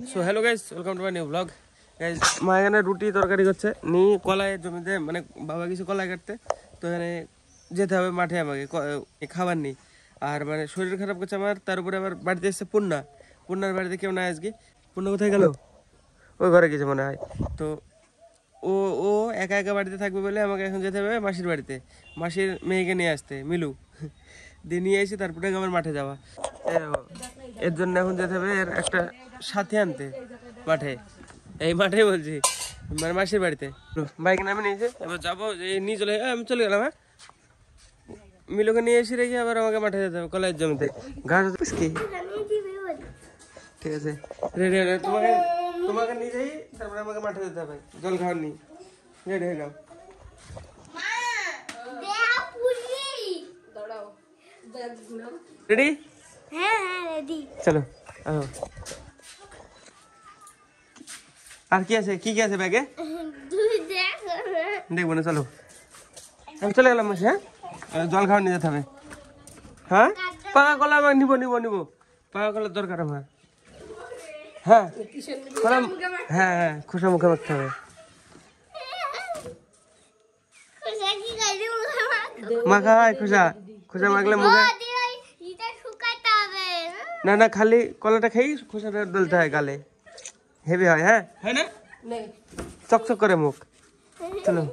So hello guys, welcome to my new blog. Guys মা এখানে রুটি তরকারি করছে, কলাই জমিতে, মানে বাবা কিছু কলাই কাটতে, তো এখানে যেতে হবে মাঠে, আমাকে খাবার নেই। আর মানে শরীর খারাপ করছে আমার, তার উপরে আবার বাড়িতে এসছে পূর্ণার বাড়িতে কেউ নাই আজকে। পূর্ণ কোথায় গেল? ওই ঘরে গেছে মনে হয়। তো ও ও একা একা বাড়িতে থাকবে বলে আমাকে এখন যেতে হবে মাসির বাড়িতে, মাসির মেয়েকে নিয়ে আসতে, মিলু দিয়ে নিয়ে এসে তারপরে আমার মাঠে যাওয়া। এর জন্য এখন যেতে হবে এর একটা সাথে আনতে মাঠে, এই মাঠে বলছি, মানে মাসির বাড়িতে। বাইক নামে নিয়েছে, এবার যাবো, নিয়ে চলে আমি চলে গেলাম। হ্যাঁ, মিলুকে নিয়ে এসে রেখে আবার আমাকে মাঠে যেতে হবে কলেজ জমিতে ঘাস। কি ঠিক আছে, রেডি হয়ে তোমাকে তোমাকে নিয়ে যাই, তারপরে আমাকে মাঠে যেতে হবে জল খাওয়ার নি। রেডি হয়ে যাও। রেডি? হ্যাঁ হ্যাঁ রেডি। চলো আসো। আর কি আছে, কি কি আছে ব্যাগে দেখবো না, চলো আমি চলে গেলাম মাসে। হ্যাঁ, জল খাওয়া নিয়ে যেতে হবে। হ্যাঁ, পাকা কলা আমাকে নিবো নিবো নিবো, পাকা কলার দরকার আমার। হ্যাঁ হ্যাঁ হ্যাঁ, খোসা মুখে মাখতে হবে। মাখা হয় খোসা, খোসা মাখলে মুখে। না না, খালি কলাটা খেয়ে খোসাটা ডলতে হয় গালে, হেভি হয়। হ্যাঁ হয় না, চকচক করে মুখ। চলো,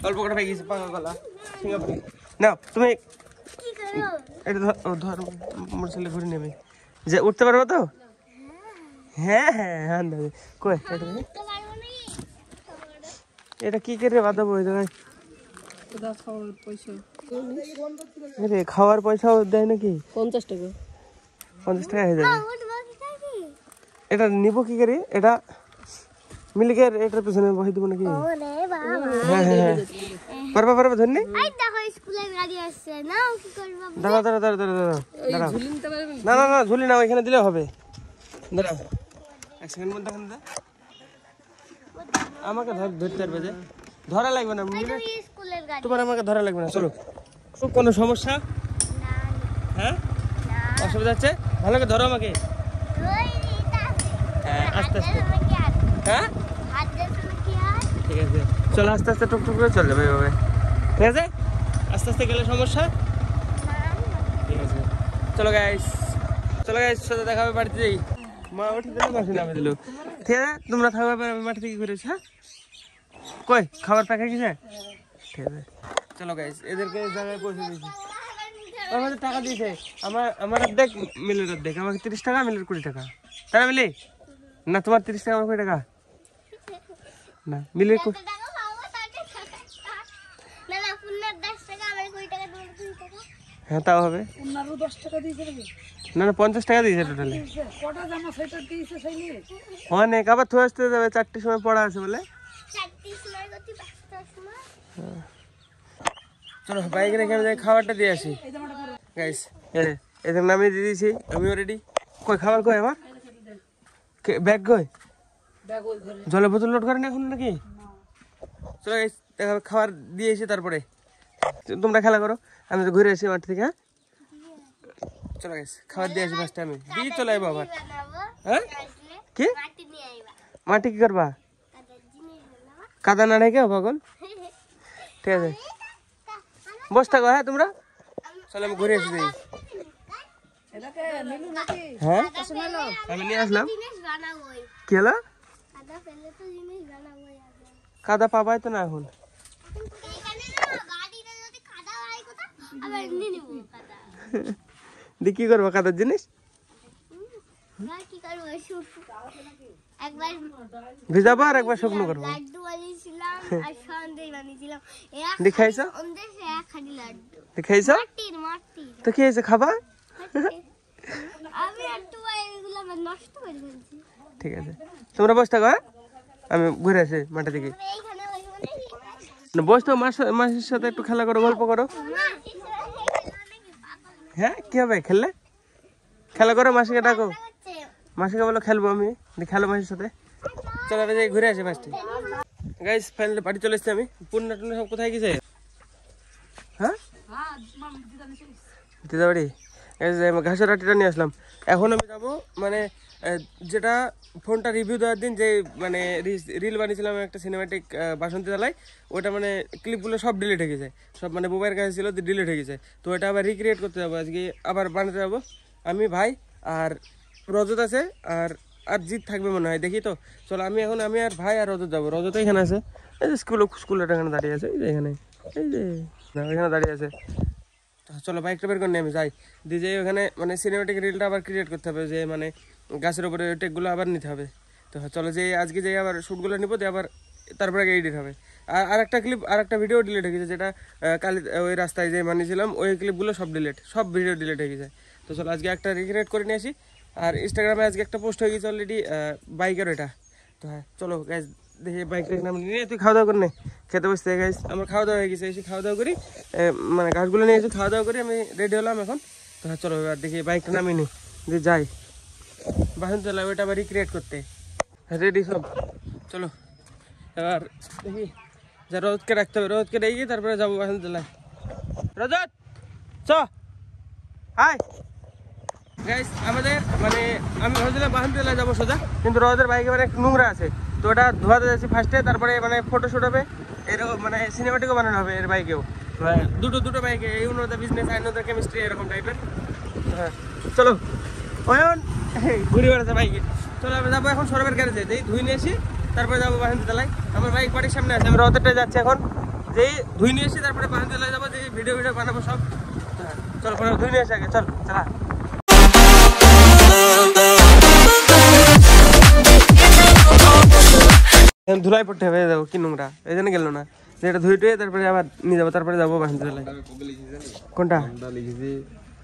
অল্প করে পেয়ে গেছি পাকা কলা। না তুমি এটা ধর, মোটর সাইকেল ঘুরে নেবে, যে উঠতে পারবো তো? হ্যাঁ হ্যাঁ হ্যাঁ, কই এটা কি করে বাঁধাবো? খাওয়ার পয়সাও দেয় নাকি? 50 টাকা। 50 টাকা হয়ে যাবে। এটা নিবো কি করে? এটা মিলিকে এটার পেছনে বসে দেবো নাকি? হ্যাঁ হ্যাঁ হ্যাঁ, পারবা পারবা, ধরনি। দাঁড়া দাঁড়া দাঁড়া দাঁড়া দাঁড়া দাঁড়া, না না না ঝুলি না, ওইখানে দিলে হবে। দাঁড়াও এক সেকেন্ড মধ্যে, আমাকে ধরতে পারবে যে? ধরা লাগবে না, তোমার আমাকে ধরা লাগবে না। চলো, কোনো সমস্যা? হ্যাঁ, অসুবিধা হচ্ছে? ভালো করে ধরো আমাকে। হ্যাঁ আস্তে আস্তে, হ্যাঁ ঠিক আছে, চলো আস্তে আস্তে টুকটুক করে চল যাবে এভাবে, ঠিক আছে? আস্তে আস্তে গেলে সমস্যা? ঠিক আছে, চলো গাইস, চলো গাইস, সাথে দেখা হবে বাড়িতে যাই। মা উঠে দিল, মাসি নামে দিল। ঠিক আছে, তোমরা থাকবে, আমি মাঠে থেকে ঘুরেছি। হ্যাঁ, কই খাবার প্যাক হয়ে গেছে? ঠিক আছে, চলো গাইস, এদেরকে জায়গায় পৌঁছে দিয়েছি। আমাদের টাকা দিয়েছে, আমার অর্ধেক, মিলের অর্ধেক। আমাকে 30 টাকা, মিলের 20 টাকা। তারা মিলি না, তোমার 30 টাকা, আমার 20 টাকা না, মিলের হ্যাঁ তাও হবে। না না 50 টাকা দিয়েছে টোটালি, অনেক। আবার থয়ে আসতে যাবে, 4টের সময় পড়া আছে বলে। চলো বাইক রেখে আমি খাবারটা দিয়ে আসি গাইস। এদের নামিয়ে দিয়ে দিয়েছি, আমিও রেডি। কই খাবার কই আমার? ব্যাগ কই? জলের বোতল লোড করেন এখন নাকি? চলো গাইস, খাবার দিয়ে এসে তারপরে তোমরা খেলা করো, আমি তো ঘুরে আসি মাঠ থেকে। হ্যাঁ চলো গাইস, খাবার দিয়ে আসি ফার্স্টে, আমি দিয়ে চলে আসবো আবার। হ্যাঁ কি মাটি কি করবা? কাদা না রেখে পাগল। ঠিক আছে, বস থাকো। হ্যাঁ তোমরা চলো, আমি ঘুরে আসি। হ্যাঁ আমি নিয়ে আসলাম। কি হলো? কাদা পাবাই তো না এখন। দি কি করবো কাদার জিনিস? ভিজাবো আর একবার শুকনো করবো। দেখাইছো দেখাইছো তো কি হয়েছে, খাবা? ঠিক আছে, তোমরা বসে থাকো। হ্যাঁ আমি ঘুরে আসি মাঠে থেকে। বসতো, মাসির সাথে একটু খেলা করো, গল্প করো। হ্যাঁ কি হবে খেললে? খেলা করো, মাসিকে ডাকো, মাসিকে বলো খেলবো আমি, খেলো মাসির সাথে। চলো যাই ঘুরে আসি ফার্স্টে। গাইস ফাইনালি বাড়ি চলে এসেছি আমি। পূর্ণা টুন্না সব কোথায় গেছে? হ্যাঁ দিদা বাড়ি। ঘাসের আটিটা নিয়ে আসলাম। এখন আমি যাবো মানে যেটা ফোনটা রিভিউ দেওয়ার দিন যে মানে রিল বানিয়েছিলাম একটা সিনেমাটিক বাসন্তী তলায়, ওটা মানে ক্লিপগুলো সব ডিলিট হয়ে গেছে, সব মানে মোবাইলের কাছে ছিল ডিলিট হয়ে গেছে। তো এটা আবার রিক্রিয়েট করতে যাবো আজকে, আবার বানাতে যাবো আমি, ভাই আর রজত আছে, আর আর জিৎ থাকবে মনে হয়, দেখি তো। চলো আমি আর ভাই আর রজত যাবো। রজত এখানে আছে, এই যে স্কুলটা এখানে দাঁড়িয়ে আছে, এই যে এখানে, এই যে এখানে দাঁড়িয়ে আছে। চলো বাইকটা বের করে নিয়ে আমি যাই দিয়ে যাই ওখানে, মানে সিনেমাটিক রিলটা আবার ক্রিয়েট করতে হবে, যে মানে গাছের উপরে টেকগুলো আবার নিতে হবে। তো চলো যে আজকে যাই আবার শ্যুটগুলো নিবো, দিয়ে আবার তারপরে এডিট হবে। আর একটা ক্লিপ, আর একটা ভিডিও ডিলিট হয়ে গেছে, যেটা কালি ওই রাস্তায় যে বানিয়েছিলাম ওই ক্লিপগুলো সব ভিডিও ডিলিট হয়ে গেছে। তো চলো আজকে একটা রিক্রিয়েট করে নিয়ে আসি। আর ইনস্টাগ্রামে আজকে একটা পোস্ট হয়ে গেছে অলরেডি বাইকের ওটা। তো হ্যাঁ চলো গাইজ দেখি বাইকটা নাম নিয়ে, তুই খাওয়া দাওয়া করে নে, খেতে বসতে গাইজ। আমার খাওয়া দাওয়া হয়ে গেছে, এসে খাওয়া দাওয়া করি, মানে গাছগুলো নিয়ে এসে খাওয়া দাওয়া করি, আমি রেডি হলাম এখন। তো হ্যাঁ চলো এবার দেখি বাইকটা নামিয়ে নিই, দিয়ে যাই বাসন্তী তলায় ওইটা আবার রিক্রিয়েট করতে। রেডি সব, চলো এবার দেখি যা রোদকে রাখতে হবে, রোদকে রেখে তারপরে যাবো বাসন্তী তলায়। রজত চ হাই গাইস, আমাদের মানে আমি ভাবছিলাম বাসন্তী তলায় যাবো সোজা, কিন্তু রোদের বাইকে মানে নোংরা আছে, তো ওটা ধোয়াতে যাচ্ছি ফার্স্টে, তারপরে মানে ফটোশ্যুট হবে, এরকম মানে সিনেমাটিকও বানানো হবে এর বাইকেও, দুটো বাইকে, এই উন্নত বিজনেস আইনত কেমিস্ট্রি এরকম টাইপের। হ্যাঁ চলো অয়ন ঘুরে বেড়াচ্ছে বাইকে। চলো আমি যাবো এখন সরবের গ্যারেজে, যেই ধুই নিয়ে এসি তারপরে যাবো বাসন্তী তলায়। আমার বাইক বাড়ির সামনে আছে, আমি রথেরটায় যাচ্ছি এখন, যেই ধুই নিয়ে এসি তারপরে বাসন্তী তলায় যাবো, যে ভিডিও বানাবো সব। হ্যাঁ চলো পরে ধুই নিয়ে এসে আগে, চল চলা। ধুলাই পড়তে হবে, যাবো কি নোংরা, এই জন্য গেল না, যেটা ধুই টুয়ে তারপরে আবার নিয়ে যাবো, তারপরে যাবো বাসন্তী তলায়। কোনটা লিখেছি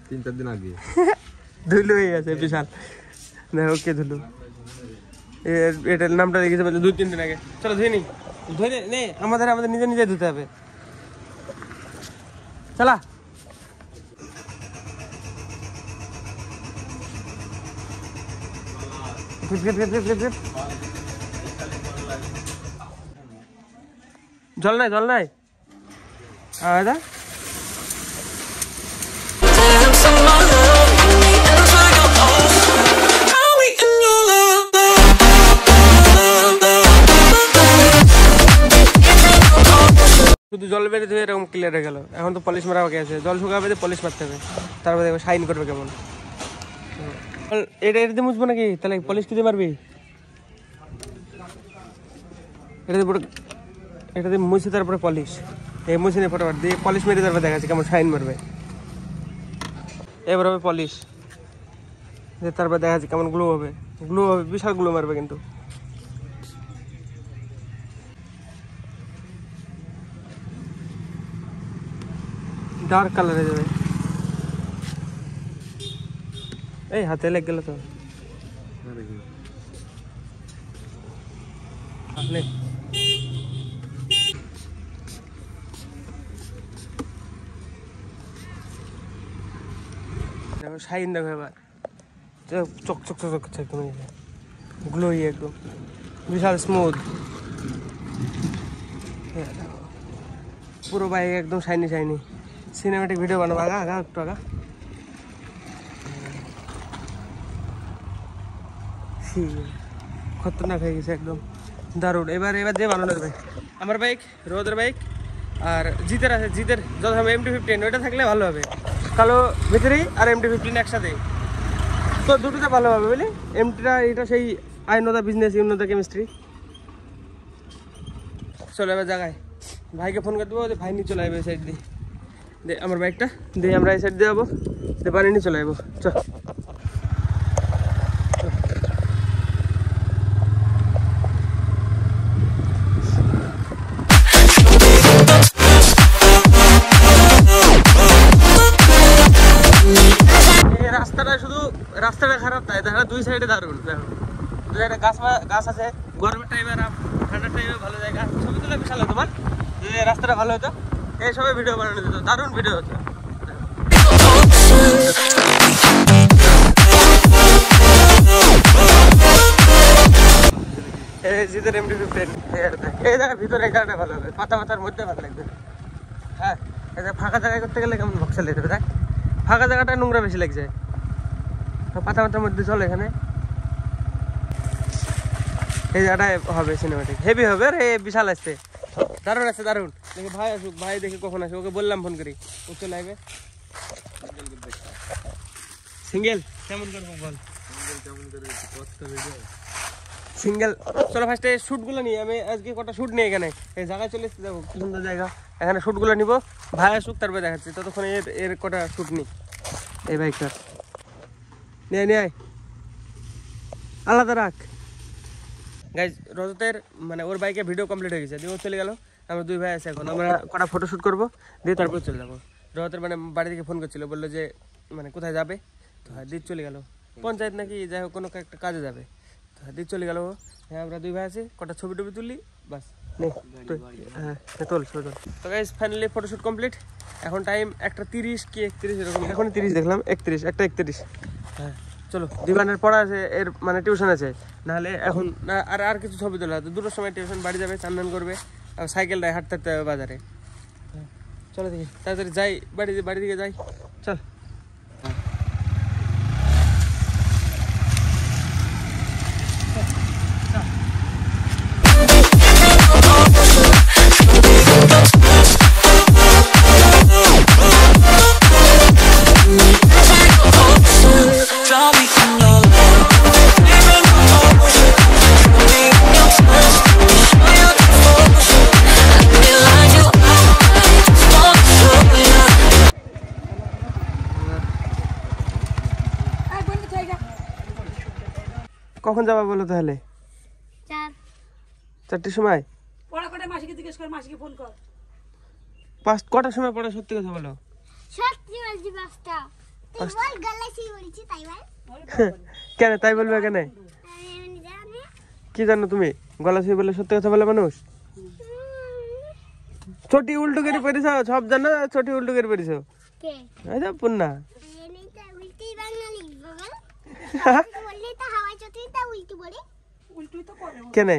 3-4 দিন আগে ধুলো হয়ে গেছে বিশাল, দেখো কে ধুলো, এটার নামটা লিখেছে 2-3 দিন আগে। চলো ধুয়ে নি, ধুয়ে নে, আমাদের নিজে ধুতে হবে, চলা। জল নাই দাদা, শুধু জল বেড়ে ধুয়ে এরকম ক্লিয়ার হয়ে গেল। এখন তো পলিশ মারা বাকি আছে, জল শুকাবে, পলিশ মারতে হবে, তারপরে দেখবো শাইন করবে কেমন। এটা দিয়ে মুছবো নাকি, তাহলে পলিশ কি দিয়ে মারবি? এটা দিয়ে মুছে তারপরে পলিশ, এই মুছে নিয়ে ফটোফট দিয়ে পলিশ মেরে তারপরে দেখাচ্ছি কেমন শাইন মারবে। এবার হবে পলিশ, তারপরে দেখাচ্ছি কেমন গ্লো হবে, বিশাল গ্লো মারবে কিন্তু। ডার্ক কালার হয়ে যাবে, এই হাতে লেগে গেল তো। শাইন দেখো এবার, চক করছে একদম, গ্লোই একদম বিশাল স্মুথ, পুরো বাইক একদম শাইনি। সিনেমেটিক ভিডিও বানাবো, একটু আগা খতরনাক হয়ে গেছে একদম দারুণ। এবার দিয়ে বানানো যাবে। আমার বাইক, রোদের বাইক আর জিতের আছে, জিতের যত MT-15 ওইটা থাকলে ভালো হবে, কালো ভিতরেই আর MT-15 একসাথে, তো দুটোতে ভালো হবে বুঝলি। MT-টা এটা সেই আইনতা বিজনেস উন্নত কেমিস্ট্রি। চলো এবার জায়গায় ভাইকে ফোন করে দেবো, ভাই নিয়ে চলে আসবে এই সাইড দিয়ে, আমার বাইকটা দিয়ে আমরা এই সাইড দিয়ে যাবো, দিয়ে পানি নিয়ে চলে আসবো। চল রাস্তাটা খারাপ, তাই দেখা দুই সাইডে দারুণ, দেখো দুই সাইডে গাছ আছে, গরমের টাইমে আর ঠান্ডার টাইমে ভালো জায়গা, ছবি তুলে বিশাল হতো। মানে যদি রাস্তাটা ভালো হতো এই সবাই ভিডিও বানানো যেত, দারুণ ভিডিও হতো। জিতের MT-15 এই জায়গার ভিতরে এই জায়গাটা ভালো হবে, পাতার মধ্যে ভালো লাগবে। হ্যাঁ এই ফাঁকা জায়গায় করতে গেলে কেমন ভক্সা লেগে যাবে, দেখ ফাঁকা জায়গাটা নোংরা বেশি লাগছে, পাতা পাতার মধ্যে চলো এখানে এই জায়গাটায় হবে সিনেমাটিক হেভি হবে রে বিশাল আসছে দারুণ আছে দারুণ দেখি ভাই আসুক ভাই দেখি কখন আসে ওকে বললাম ফোন করি ও চলে আসবে সিঙ্গেল কেমন করবো বল সিঙ্গেল চলো ফার্স্টে শ্যুটগুলো নিই আমি আজকে কটা শ্যুট নিই এখানে এই জায়গায় চলে এসেছি দেখো কি সুন্দর জায়গা এখানে শ্যুটগুলো নিব ভাই আসুক তারপরে দেখাচ্ছি ততক্ষণ এর কটা শ্যুট নিই এই বাইকটা নিয়ে নিয়ে আলাদা রাখ গাইজ রজতের মানে ওর বাইকে ভিডিও কমপ্লিট হয়ে গেছে দিয়ে ও চলে গেল আমরা দুই ভাই আছে এখন আমরা কটা ফটোশ্যুট করবো দিয়ে তারপর চলে যাবো রজতের মানে বাড়ি থেকে ফোন করছিল বললো যে মানে কোথায় যাবে তো হ্যাঁ দিয়ে চলে গেল পঞ্চায়েত নাকি যাই হোক কোনো একটা কাজে যাবে তো হ্যাঁ দিয়ে চলে গেল ও হ্যাঁ আমরা দুই ভাই আছি কটা ছবি টবি তুললি বাস হ্যাঁ তোল ছবি তোল তো গাইজ ফাইনালি ফটোশ্যুট কমপ্লিট এখন টাইম 1:30 কি 31 এরকম এখন 30 দেখলাম 31 একটা 31 হ্যাঁ চলো দিবানের পড়া আছে এর মানে টিউশন আছে নাহলে এখন আর কিছু ছবি তোলা তো দুটোর সময় টিউশন বাড়ি যাবে চান্দান করবে আর সাইকেলটায় হাঁটতে হাঁটতে হবে বাজারে চলো দেখি তাড়াতাড়ি যাই বাড়ি দিকে যাই চল কখন যাবা বলো তাহলে 4টার সময় পড়া কটা মাসিকে জিজ্ঞেস কর মাসিকে ফোন কর কটার সময় পড়া সত্যি কথা বলো সত্যি বলছি পাঁচটা তুই বল গলাসি বলছি তাই বল কেন তাই বলবে কেন আমি জানি কি জানো তুমি গলা ছুঁয়ে বলে সত্যি কথা বলে মানুষ ছোটি উল্টো করে পড়েছ সব জানো ছোটি উল্টো করে পড়েছ কে আচ্ছা পুন্না এনিটা উল্টি বাঙালি বল বললি তো হাওয়া চতুইটা উল্টি বলে উল্টোই তো করে কেন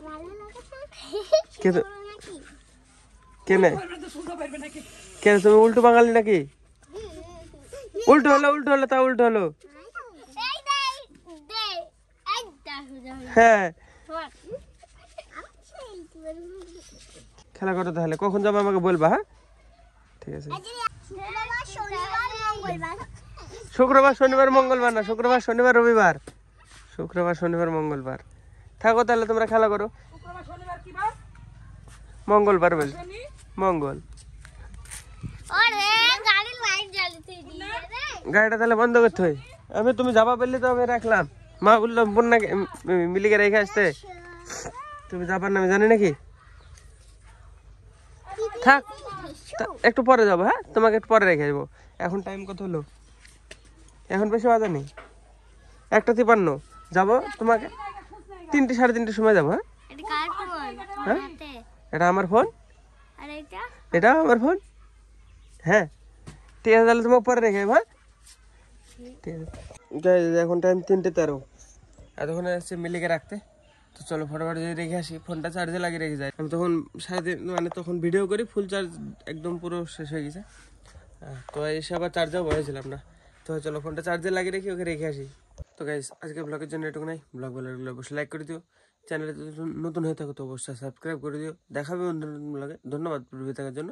ভালো লাগে কে তো নাকি কেন বলবে তো শুনতে পারবে নাকি কেন তুমি উল্টো বাঙালি নাকি উল্টো হলো তা উল্টো হলো এই দে এই দা হ্যাঁ আচ্ছা উল্টি বলে খেলা করো তাহলে কখন যাবো আমাকে বলবা হ্যাঁ ঠিক আছে শুক্রবার শনিবার মঙ্গলবার না শুক্রবার শনিবার রবিবার মঙ্গলবার থাকো তাহলে তোমরা খেলা করো শুক্রবার শনিবার কি বার মঙ্গলবার বল শনি মঙ্গল ওরে গাড়ির লাইট জ্বলতে দিয়ে রে গাড়িটা তাহলে বন্ধ করতে হয় তুমি যাবা বললে তো আমি রাখলাম মা বললো বন্যাকে মিলিকে রেখে আসতে তুমি যাবার না আমি জানি নাকি থাক একটু পরে যাবো হ্যাঁ তোমাকে একটু পরে রেখে যাবো এখন টাইম কত হলো এখন বেশি বাজে নেই 1:53 যাবো তোমাকে 3টে 3:30 সময় যাবো হ্যাঁ এটা কার ফোন হ্যাঁ? হাতে এটা আমার ফোন আর এটা এটাও আমার ফোন হ্যাঁ ঠিক আছে তাহলে তোমাকে পরে রেখে যাবো হ্যাঁ ঠিক আছে এখন টাইম 3:13 এতক্ষণে আসছে মিলিকে রাখতে তো চলো ফটোফট যদি রেখে আসি ফোনটা চার্জে লাগিয়ে রেখে যাই আমি তখন সারাদিন মানে তখন ভিডিও করি ফুল চার্জ একদম পুরো শেষ হয়ে গেছে তো এসে আবার চার্জও বসেছিলাম না তো চলো ফোনটা চার্জে লাগিয়ে রেখে ওকে রেখে আসি তো গাইস আজকে ব্লগের জন্য এটুকু নাই ব্লগ ভালো লাগলে অবশ্যই লাইক করে দিও চ্যানেলে নতুন হয়ে থাকো তো অবশ্যই সাবস্ক্রাইব করে দিও দেখাবে অন্য নতুন ব্লগে ধন্যবাদ ভিডিও দেখার জন্য